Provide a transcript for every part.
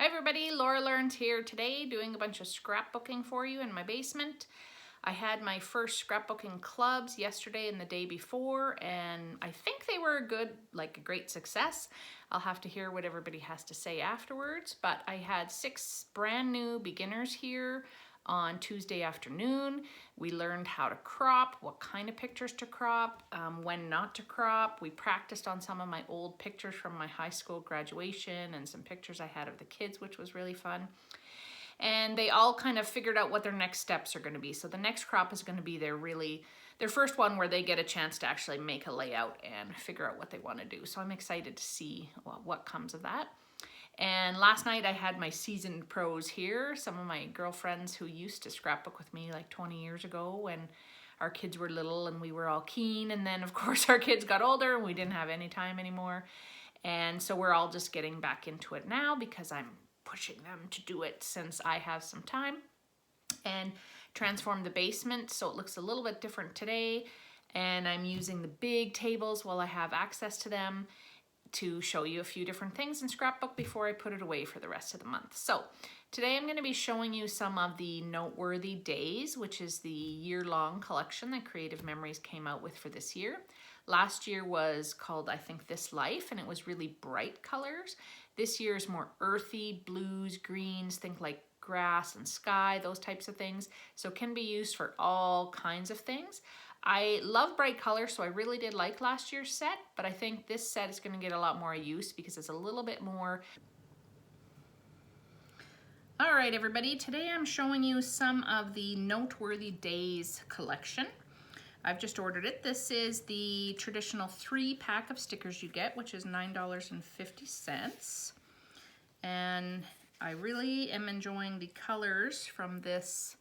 everybody, Laura Learns here today doing a bunch of scrapbooking for you in my basement. I had my first scrapbooking clubs yesterday and the day before, and I think they were a great success. I'll have to hear what everybody has to say afterwards, but I had 6 brand new beginners here on Tuesday afternoon. We learned how to crop, what kind of pictures to crop, when not to crop. We practiced on some of my old pictures from my high school graduation and some pictures I had of the kids, which was really fun. And they all kind of figured out what their next steps are going to be. So the next crop is going to be their first one where they get a chance to actually make a layout and figure out what they want to do. So I'm excited to see what comes of that. And last night I had my seasoned pros here, some of my girlfriends who used to scrapbook with me like 20 years ago when our kids were little and we were all keen. And then of course our kids got older and we didn't have any time anymore. And so we're all just getting back into it now because I'm pushing them to do it since I have some time, and transform the basement so it looks a little bit different today. And I'm using the big tables while I have access to them to show you a few different things in Scrapbook before I put it away for the rest of the month. So today I'm going to be showing you some of the Noteworthy Days, which is the year-long collection that Creative Memories came out with for this year. Last year was called, I think, This Life, and it was really bright colors. This year is more earthy, blues, greens, think like grass and sky, those types of things. So it can be used for all kinds of things. I love bright colors, so I really did like last year's set, but I think this set is going to get a lot more use because it's a little bit more. All right, everybody, today I'm showing you some of the Noteworthy Days collection. I've just ordered it. This is the traditional 3-pack of stickers you get, which is $9.50. And I really am enjoying the colors from this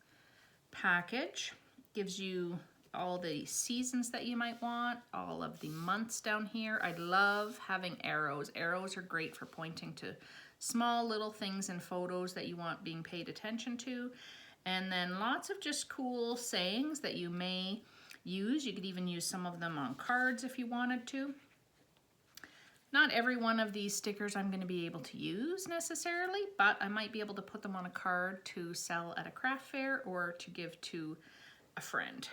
package. Gives you all the seasons that you might want, all of the months down here. I love having arrows. Arrows are great for pointing to small little things in photos that you want being paid attention to. And then lots of just cool sayings that you may use. You could even use some of them on cards if you wanted to. Not every one of these stickers I'm going to be able to use necessarily, but I might be able to put them on a card to sell at a craft fair or to give to a friend.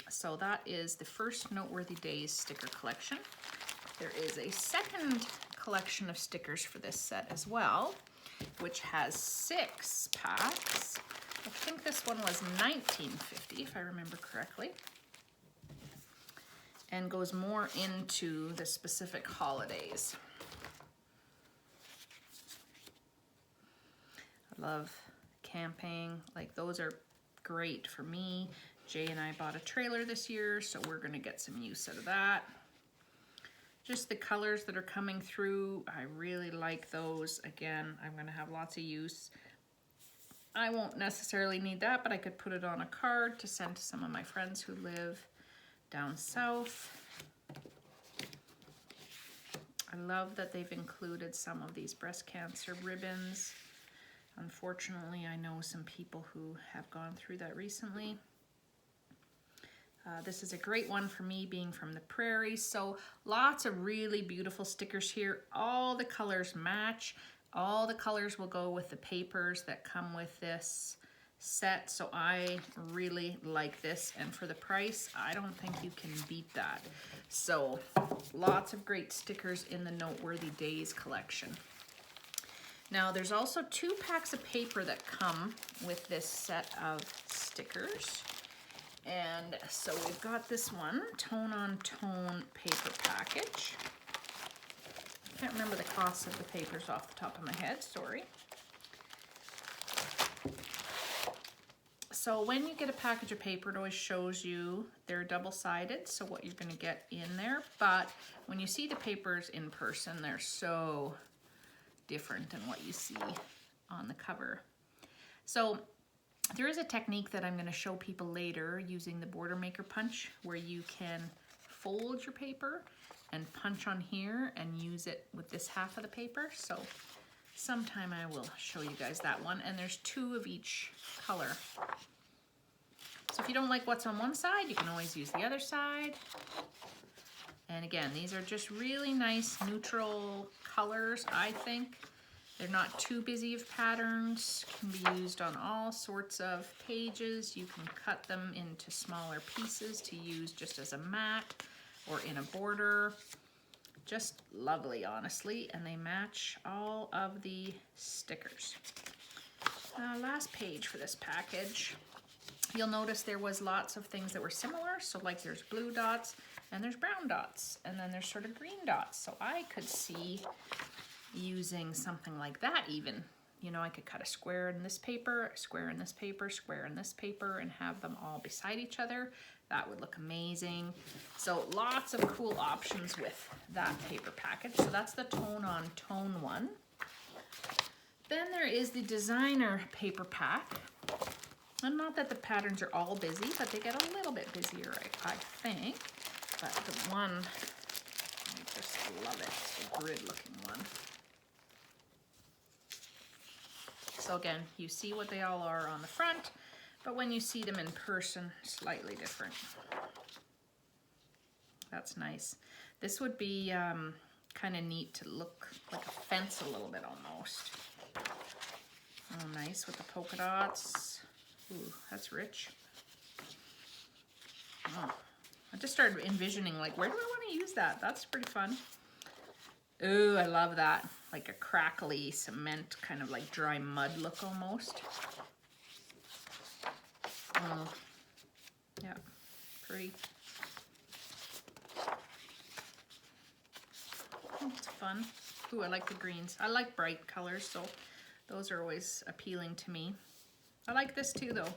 So that is the first Noteworthy Days sticker collection. There is a second collection of stickers for this set as well, which has 6 packs. I think this one was $19.50 if I remember correctly, and goes more into the specific holidays. I love camping, like those are great for me. Jay and I bought a trailer this year, so we're gonna get some use out of that. Just the colors that are coming through, I really like those. Again, I'm gonna have lots of use. I won't necessarily need that, but I could put it on a card to send to some of my friends who live down south. I love that they've included some of these breast cancer ribbons. Unfortunately, I know some people who have gone through that recently. This is a great one for me being from the prairie. So lots of really beautiful stickers here. All the colors match. All the colors will go with the papers that come with this set. So I really like this. And for the price, I don't think you can beat that. So lots of great stickers in the Noteworthy Days collection. Now there's also 2 packs of paper that come with this set of stickers. And so we've got this one, Tone on Tone paper package. I can't remember the cost of the papers off the top of my head, sorry. So when you get a package of paper, it always shows you they're double-sided, so what you're gonna get in there. But when you see the papers in person, they're so different than what you see on the cover. So there is a technique that I'm going to show people later using the Border Maker punch where you can fold your paper and punch on here and use it with this half of the paper. So sometime I will show you guys that one. And there's 2 of each color. So if you don't like what's on one side, you can always use the other side. And again, these are just really nice neutral colors, I think. They're not too busy of patterns, can be used on all sorts of pages. You can cut them into smaller pieces to use just as a mat or in a border. Just lovely, honestly, and they match all of the stickers. Last page for this package. You'll notice there was lots of things that were similar. So like there's blue dots and there's brown dots and then there's sort of green dots. So I could see using something like that even. You know, I could cut a square in this paper, a square in this paper, square in this paper, and have them all beside each other. That would look amazing. So lots of cool options with that paper package. So that's the Tone on Tone one. Then there is the designer paper pack. And not that the patterns are all busy, but they get a little bit busier, I think. But the one, I just love it, the grid looking one. So again, you see what they all are on the front, but when you see them in person, slightly different. That's nice. This would be kind of neat to look like a fence a little bit almost. Oh, nice with the polka dots. Ooh, that's rich. Oh, I just started envisioning like, where do I want to use that? That's pretty fun. Ooh, I love that. Like a crackly cement, kind of like dry mud look almost. Oh, yeah, pretty. Oh, it's fun. Ooh, I like the greens. I like bright colors, so those are always appealing to me. I like this too, though.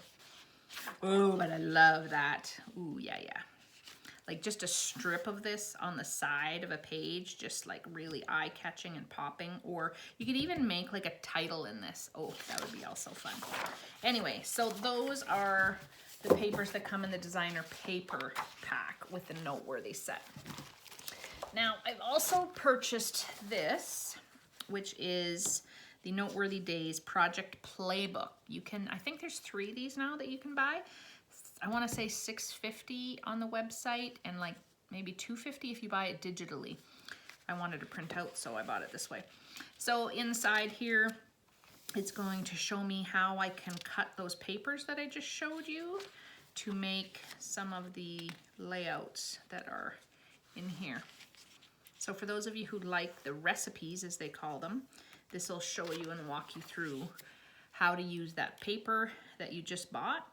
Oh, but I love that. Ooh, yeah, yeah. Like just a strip of this on the side of a page, just like really eye-catching and popping. Or you could even make like a title in this. Oh, that would be also fun. Anyway, so those are the papers that come in the designer paper pack with the Noteworthy set. Now, I've also purchased this, which is the Noteworthy Days Project Playbook. You can, I think there's 3 of these now that you can buy. I want to say $6.50 on the website and like maybe $2.50 if you buy it digitally. I wanted to print out, so I bought it this way. So inside here, it's going to show me how I can cut those papers that I just showed you to make some of the layouts that are in here. So for those of you who like the recipes, as they call them, this will show you and walk you through how to use that paper that you just bought.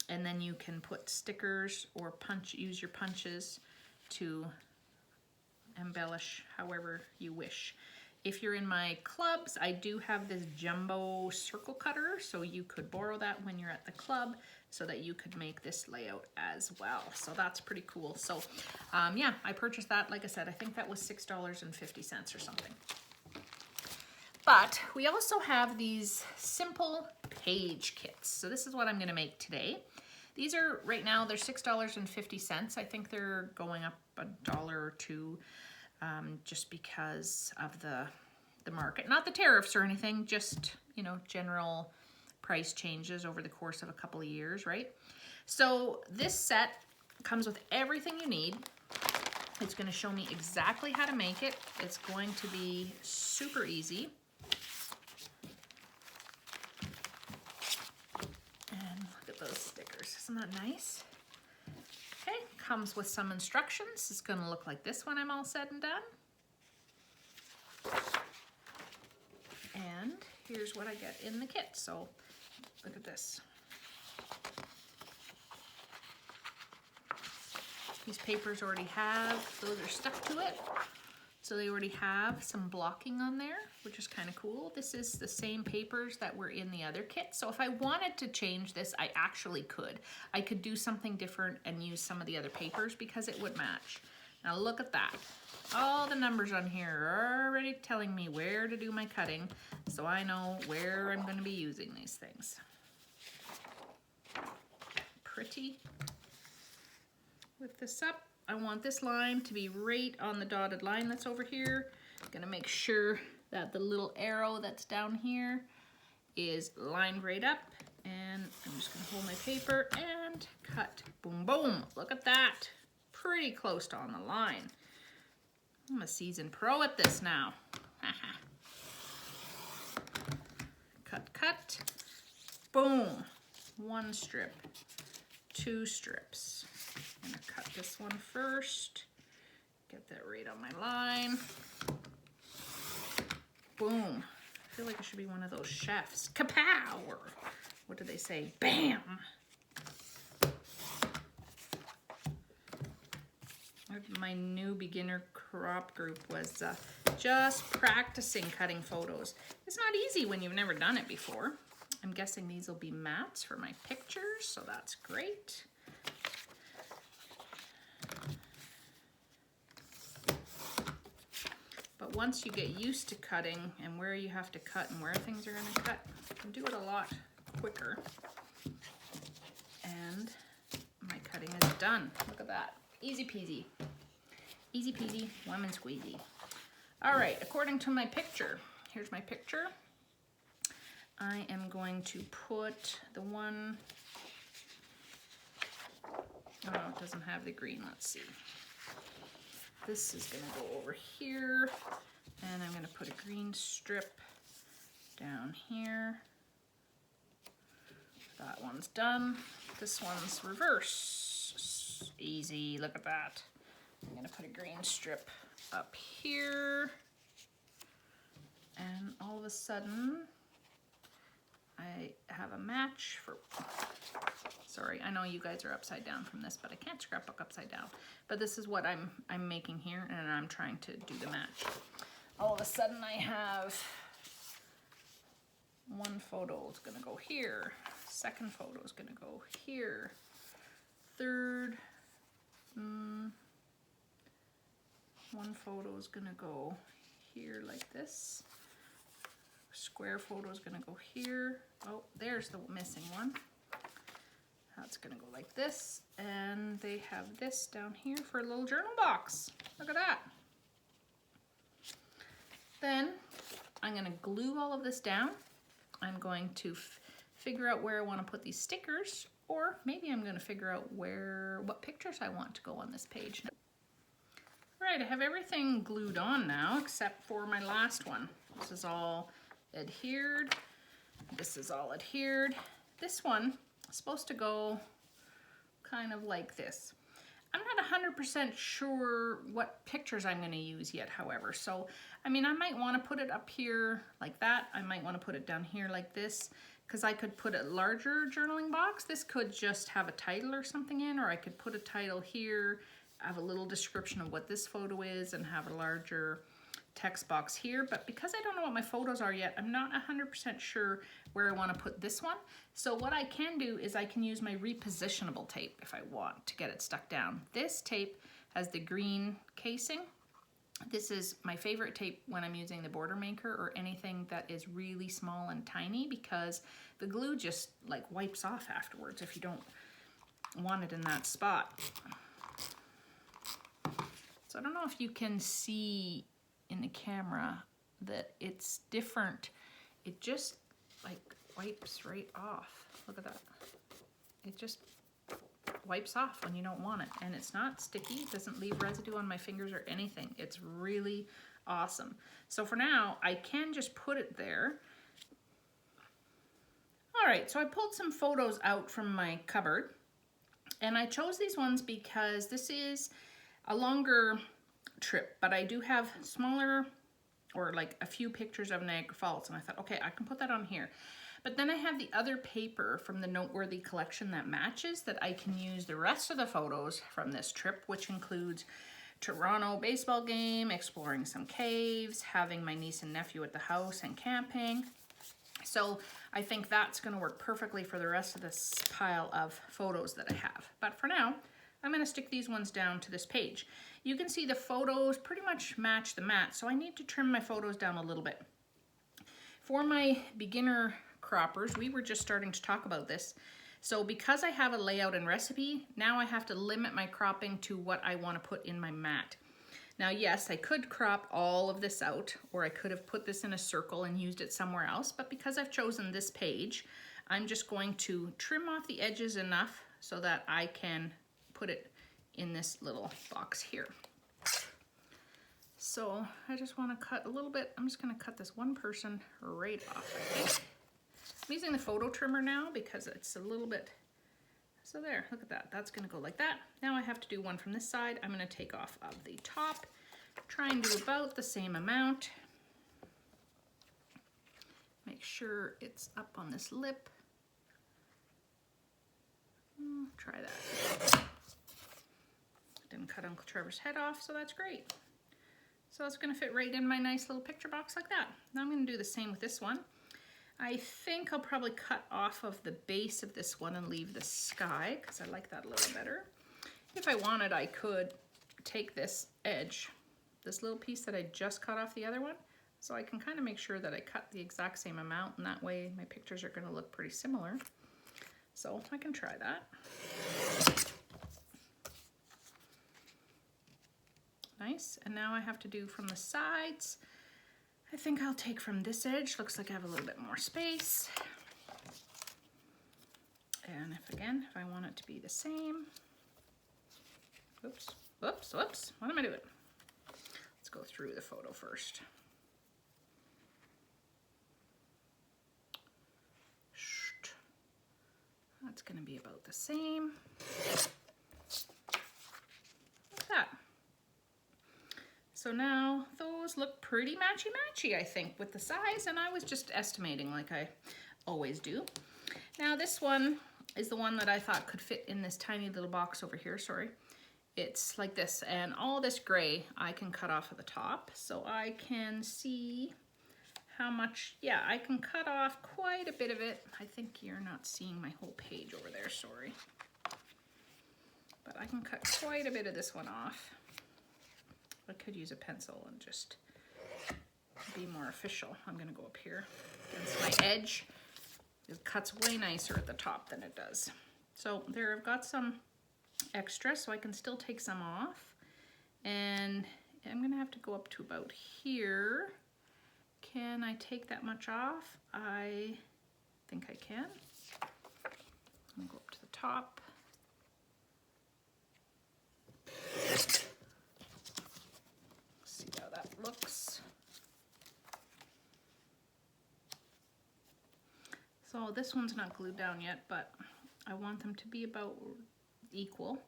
And then you can put stickers or use your punches to embellish however you wish. If you're in my clubs, I do have this jumbo circle cutter, so you could borrow that when you're at the club so that you could make this layout as well. So that's pretty cool. So yeah, I purchased that. Like I said, I think that was $6.50 or something. But we also have these simple page kits. So this is what I'm gonna make today. These are, right now, they're $6.50. I think they're going up $1 or $2 just because of the market. Not the tariffs or anything, just, you know, general price changes over the course of a couple of years, right? So this set comes with everything you need. It's gonna show me exactly how to make it. It's going to be super easy. Those stickers, isn't that nice? Okay, comes with some instructions. It's going to look like this when I'm all said and done. And here's what I get in the kit. So look at this. These papers already have, those are stuck to it. So they already have some blocking on there, which is kind of cool. This is the same papers that were in the other kit. So if I wanted to change this, I actually could. I could do something different and use some of the other papers because it would match. Now look at that. All the numbers on here are already telling me where to do my cutting, so I know where I'm going to be using these things. Pretty. Lift this up. I want this line to be right on the dotted line that's over here. I'm gonna make sure that the little arrow that's down here is lined right up. And I'm just gonna hold my paper and cut. Boom, boom. Look at that. Pretty close to on the line. I'm a seasoned pro at this now. cut, cut. Boom. 1 strip, 2 strips. I'm gonna cut this one first. Get that right on my line. Boom. I feel like I should be one of those chefs. Kapow! Or what do they say? Bam! My new beginner crop group was just practicing cutting photos. It's not easy when you've never done it before. I'm guessing these will be mats for my pictures, so that's great. But once you get used to cutting and where you have to cut and where things are going to cut, you can do it a lot quicker. And my cutting is done. Look at that. Easy peasy. Easy peasy, lemon squeezy. All right, according to my picture, here's my picture. I am going to put the one, oh, it doesn't have the green, let's see. This is gonna go over here, and I'm gonna put a green strip down here. That one's done. This one's reverse. Easy, look at that. I'm gonna put a green strip up here, and all of a sudden, I have a match for, sorry, I know you guys are upside down from this, but I can't scrapbook upside down. But this is what I'm making here, and I'm trying to do the match. All of a sudden I have one photo is gonna go here, second photo is gonna go here, third, one photo is gonna go here like this. Square photo is gonna go here. Oh, there's the missing one. That's gonna go like this. And they have this down here for a little journal box. Look at that. Then I'm gonna glue all of this down. I'm going to figure out where I wanna put these stickers, or maybe I'm gonna figure out what pictures I want to go on this page. All right, I have everything glued on now except for my last one. This is all adhered. This is all adhered. This one is supposed to go kind of like this. I'm not 100% sure what pictures I'm going to use yet, however. So, I mean, I might want to put it up here like that. I might want to put it down here like this, because I could put a larger journaling box. This could just have a title or something in, or I could put a title here, have a little description of what this photo is, and have a larger text box here. But because I don't know what my photos are yet, I'm not 100% sure where I want to put this one. So what I can do is I can use my repositionable tape if I want to get it stuck down. This tape has the green casing. This is my favorite tape when I'm using the border maker or anything that is really small and tiny, because the glue just like wipes off afterwards if you don't want it in that spot. So I don't know if you can see in the camera that it's different. It just like wipes right off. Look at that. It just wipes off when you don't want it, and it's not sticky. It doesn't leave residue on my fingers or anything. It's really awesome. So for now, I can just put it there. All right, so I pulled some photos out from my cupboard, and I chose these ones because this is a longer trip, but I do have smaller, or like a few pictures of Niagara Falls, and I thought, okay, I can put that on here. But then I have the other paper from the Noteworthy collection that matches, that I can use the rest of the photos from this trip, which includes Toronto baseball game, exploring some caves, having my niece and nephew at the house, and camping. So I think that's going to work perfectly for the rest of this pile of photos that I have. But for now, I'm going to stick these ones down to this page. You can see the photos pretty much match the mat, so I need to trim my photos down a little bit. For my beginner croppers, we were just starting to talk about this. So because I have a layout and recipe, now I have to limit my cropping to what I want to put in my mat. Now, yes, I could crop all of this out, or I could have put this in a circle and used it somewhere else, but because I've chosen this page, I'm just going to trim off the edges enough so that I can put it in this little box here. So I just want to cut a little bit. I'm just going to cut this one person right off, I think. I'm using the photo trimmer now because it's a little bit, so there, look at that. That's gonna go like that. Now I have to do one from this side. I'm gonna take off of the top, try and do about the same amount. Make sure it's up on this lip. Try that. Didn't cut Uncle Trevor's head off, so that's great. So it's gonna fit right in my nice little picture box like that. Now I'm gonna do the same with this one. I think I'll probably cut off of the base of this one and leave the sky, because I like that a little better. If I wanted, I could take this edge, this little piece that I just cut off the other one, so I can kind of make sure that I cut the exact same amount, and that way my pictures are gonna look pretty similar. So I can try that. Nice, and now I have to do from the sides. I think I'll take from this edge, looks like I have a little bit more space. And if I want it to be the same, oops, whoops, whoops, what am I doing? Let's go through the photo first. That's gonna be about the same. Like that. So now those look pretty matchy-matchy, I think, with the size, and I was just estimating like I always do. Now this one is the one that I thought could fit in this tiny little box over here, sorry. It's like this, and all this gray I can cut off at the top, so I can see how much, yeah, I can cut off quite a bit of it. I think you're not seeing my whole page over there, sorry. But I can cut quite a bit of this one off. I could use a pencil and just be more official. I'm gonna go up here against my edge. It cuts way nicer at the top than it does. So there, I've got some extra, so I can still take some off. And I'm gonna have to go up to about here. Can I take that much off? I think I can. I'm gonna go up to the top. See how that looks. So this one's not glued down yet, but I want them to be about equal.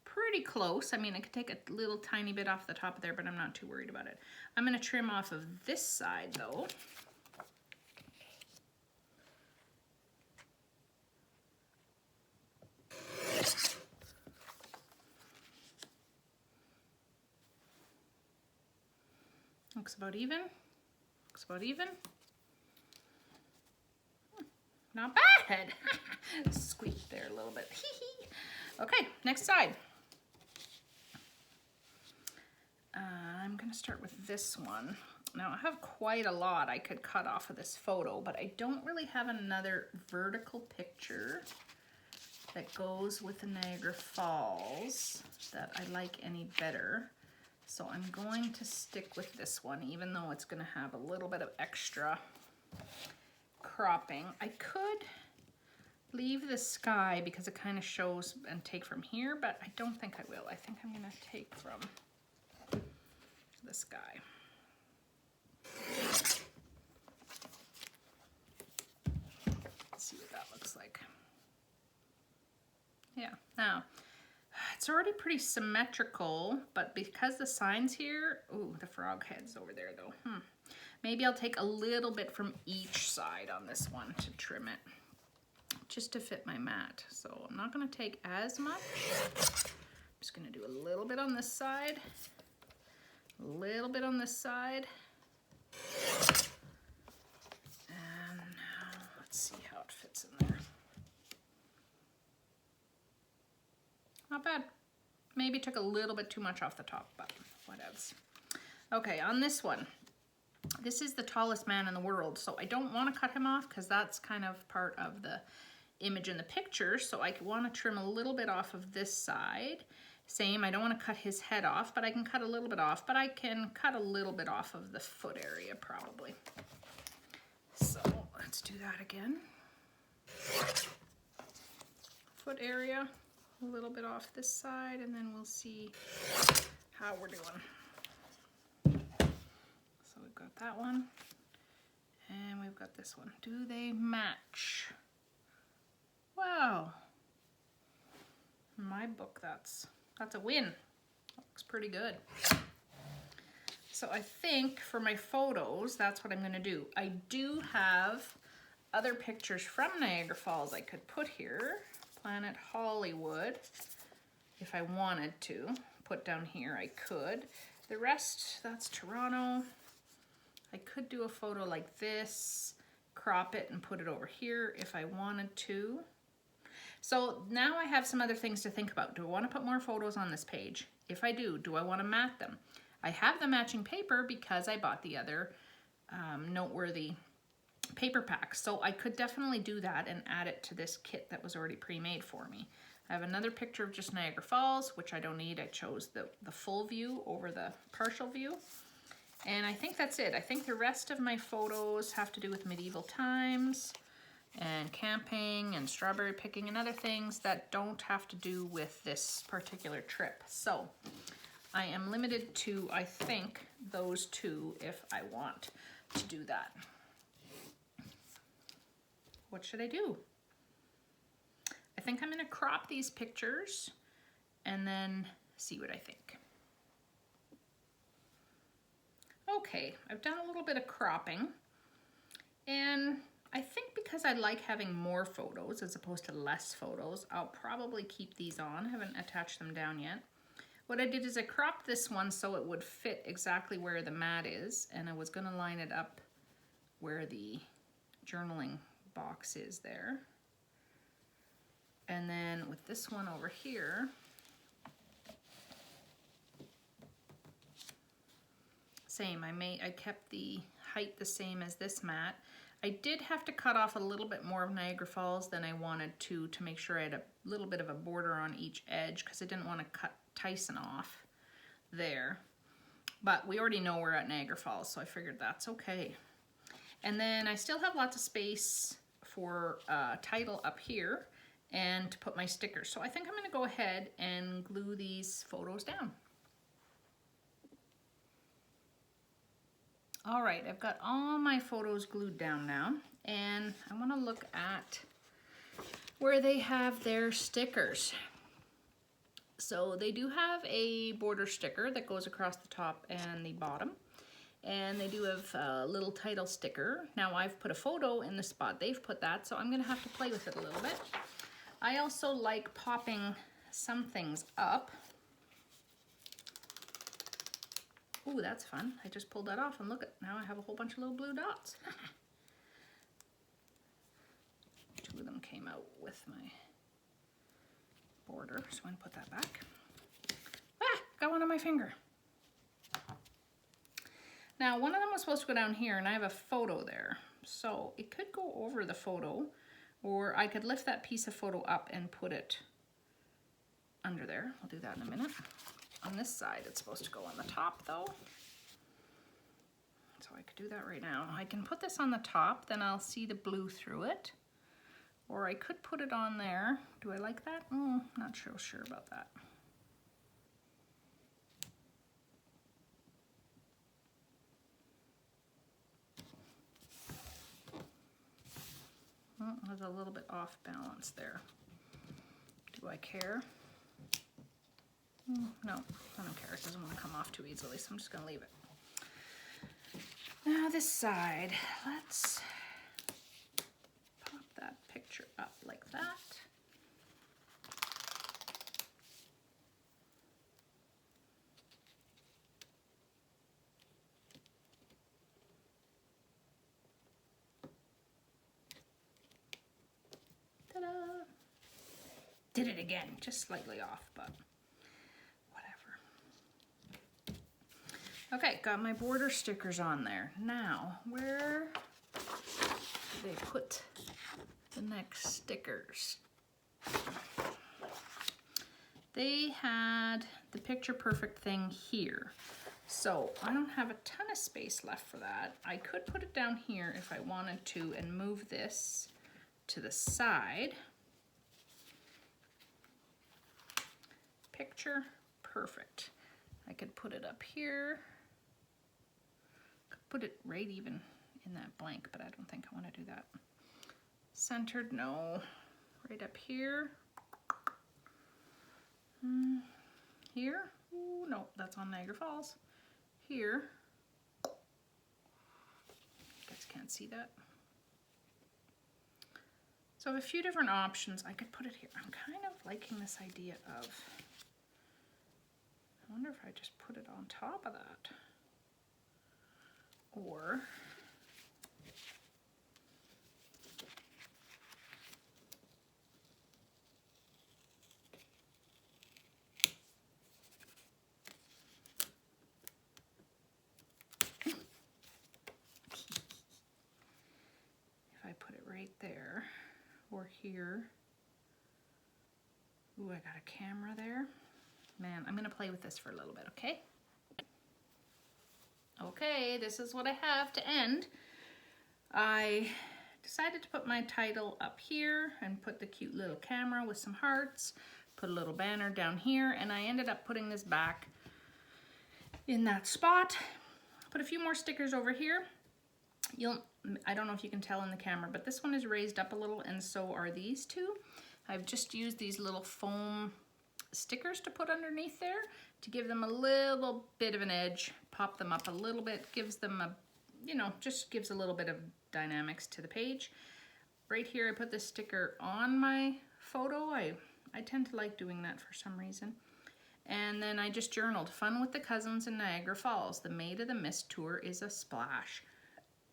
Pretty close. I mean, I could take a little tiny bit off the top of there, but I'm not too worried about it. I'm gonna trim off of this side though. Looks about even. Looks about even. Not bad. Squeaked there a little bit. Okay, next side. I'm gonna start with this one. Now I have quite a lot I could cut off of this photo, but I don't really have another vertical picture that goes with the Niagara Falls that I like any better. So I'm going to stick with this one, even though it's gonna have a little bit of extra cropping. I could leave the sky because it kind of shows and take from here, but I don't think I will. I think I'm gonna take from the sky. Let's see what that looks like. Yeah, now it's already pretty symmetrical, but because the sign's here, ooh, the frog head's over there though. Maybe I'll take a little bit from each side on this one to trim it, just to fit my mat. So I'm not gonna take as much. I'm just gonna do a little bit on this side, a little bit on this side. And now let's see how it fits in there. Not bad. Maybe took a little bit too much off the top, but what else? Okay, on this one, this is the tallest man in the world, so I don't want to cut him off because that's kind of part of the image in the picture, so I want to trim a little bit off of this side. Same, I don't want to cut his head off, but I can cut a little bit off, but I can cut a little bit off of the foot area probably. So let's do that again. Foot area, a little bit off this side, and then we'll see how we're doing. So we've got that one, and we've got this this one. Do they match? Wow. In my book, that's a win. That looks pretty good. So I think for my photos, that's what I'm gonna do. I do have other pictures from Niagara Falls I could put here. Planet Hollywood, if I wanted to. Put down here, I could. The rest, that's Toronto. I could do a photo like this, crop it and put it over here if I wanted to. So now I have some other things to think about. Do I want to put more photos on this page? If I do I want to mat them? I have the matching paper because I bought the other Noteworthy paper pack. So I could definitely do that and add it to this kit that was already pre-made for me. I have another picture of just Niagara Falls, which I don't need. I chose the full view over the partial view. And I think that's it. I think the rest of my photos have to do with medieval times and camping and strawberry picking and other things that don't have to do with this particular trip. So I am limited to, I think, those two if I want to do that. What should I do? I think I'm gonna crop these pictures and then see what I think. Okay, I've done a little bit of cropping, and I think because I like having more photos as opposed to less photos, I'll probably keep these on. I haven't attached them down yet. What I did is I cropped this one so it would fit exactly where the mat is, and I was gonna line it up where the journaling box is there. And then with this one over here, same, I kept the height the same as this mat. I did have to cut off a little bit more of Niagara Falls than I wanted to make sure I had a little bit of a border on each edge because I didn't want to cut Tyson off there. But we already know we're at Niagara Falls, so I figured that's okay. And then I still have lots of space for title up here and to put my stickers. So I think I'm gonna go ahead and glue these photos down. All right, I've got all my photos glued down now, and I want to look at where they have their stickers. So they do have a border sticker that goes across the top and the bottom, and they do have a little title sticker. Now I've put a photo in the spot they've put that, so I'm gonna have to play with it a little bit. I also like popping some things up. Ooh, that's fun. I just pulled that off and look at, now I have a whole bunch of little blue dots. Two of them came out with my border, so I'm gonna put that back. Ah, got one on my finger. Now, one of them was supposed to go down here and I have a photo there. So it could go over the photo, or I could lift that piece of photo up and put it under there. I'll do that in a minute. On this side, it's supposed to go on the top though. So I could do that right now. I can put this on the top, then I'll see the blue through it. Or I could put it on there. Do I like that? Not so sure about that. There's a little bit off balance there. Do I care? No, I don't care. It doesn't want to come off too easily, so I'm just going to leave it. Now this side, let's pop that picture up like that. Ta-da! Did it again, just slightly off, but okay, got my border stickers on there. Now, where do they put the next stickers? They had the picture perfect thing here. So I don't have a ton of space left for that. I could put it down here if I wanted to and move this to the side. Picture perfect. I could put it up here. Put it right even in that blank, but I don't think I want to do that. Centered, no. Right up here. Here. Ooh, no, that's on Niagara Falls. Here. You guys can't see that. So I have a few different options. I could put it here. I'm kind of liking this idea of, I wonder if I just put it on top of that. Or if I put it right there or here. Ooh, I got a camera there. Man, I'm gonna play with this for a little bit, okay? Okay, this is what I have to end. I decided to put my title up here and put the cute little camera with some hearts, put a little banner down here, and I ended up putting this back in that spot. Put a few more stickers over here. I don't know if you can tell in the camera, but this one is raised up a little, and so are these two. I've just used these little foam stickers to put underneath there to give them a little bit of an edge, pop them up a little bit, gives them a, you know, just gives a little bit of dynamics to the page. Right here, I put this sticker on my photo. I tend to like doing that for some reason. And then I just journaled, fun with the cousins in Niagara Falls. The Maid of the Mist tour is a splash.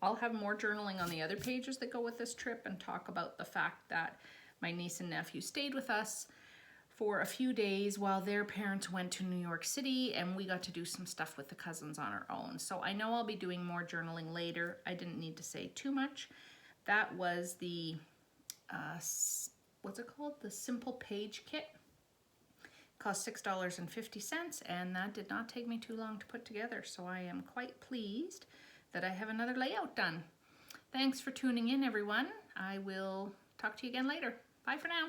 I'll have more journaling on the other pages that go with this trip and talk about the fact that my niece and nephew stayed with us for a few days while their parents went to New York City, and we got to do some stuff with the cousins on our own. So I know I'll be doing more journaling later. I didn't need to say too much. That was the, what's it called? The Simple Page Kit. Cost $6.50, and that did not take me too long to put together. So I am quite pleased that I have another layout done. Thanks for tuning in, everyone. I will talk to you again later. Bye for now.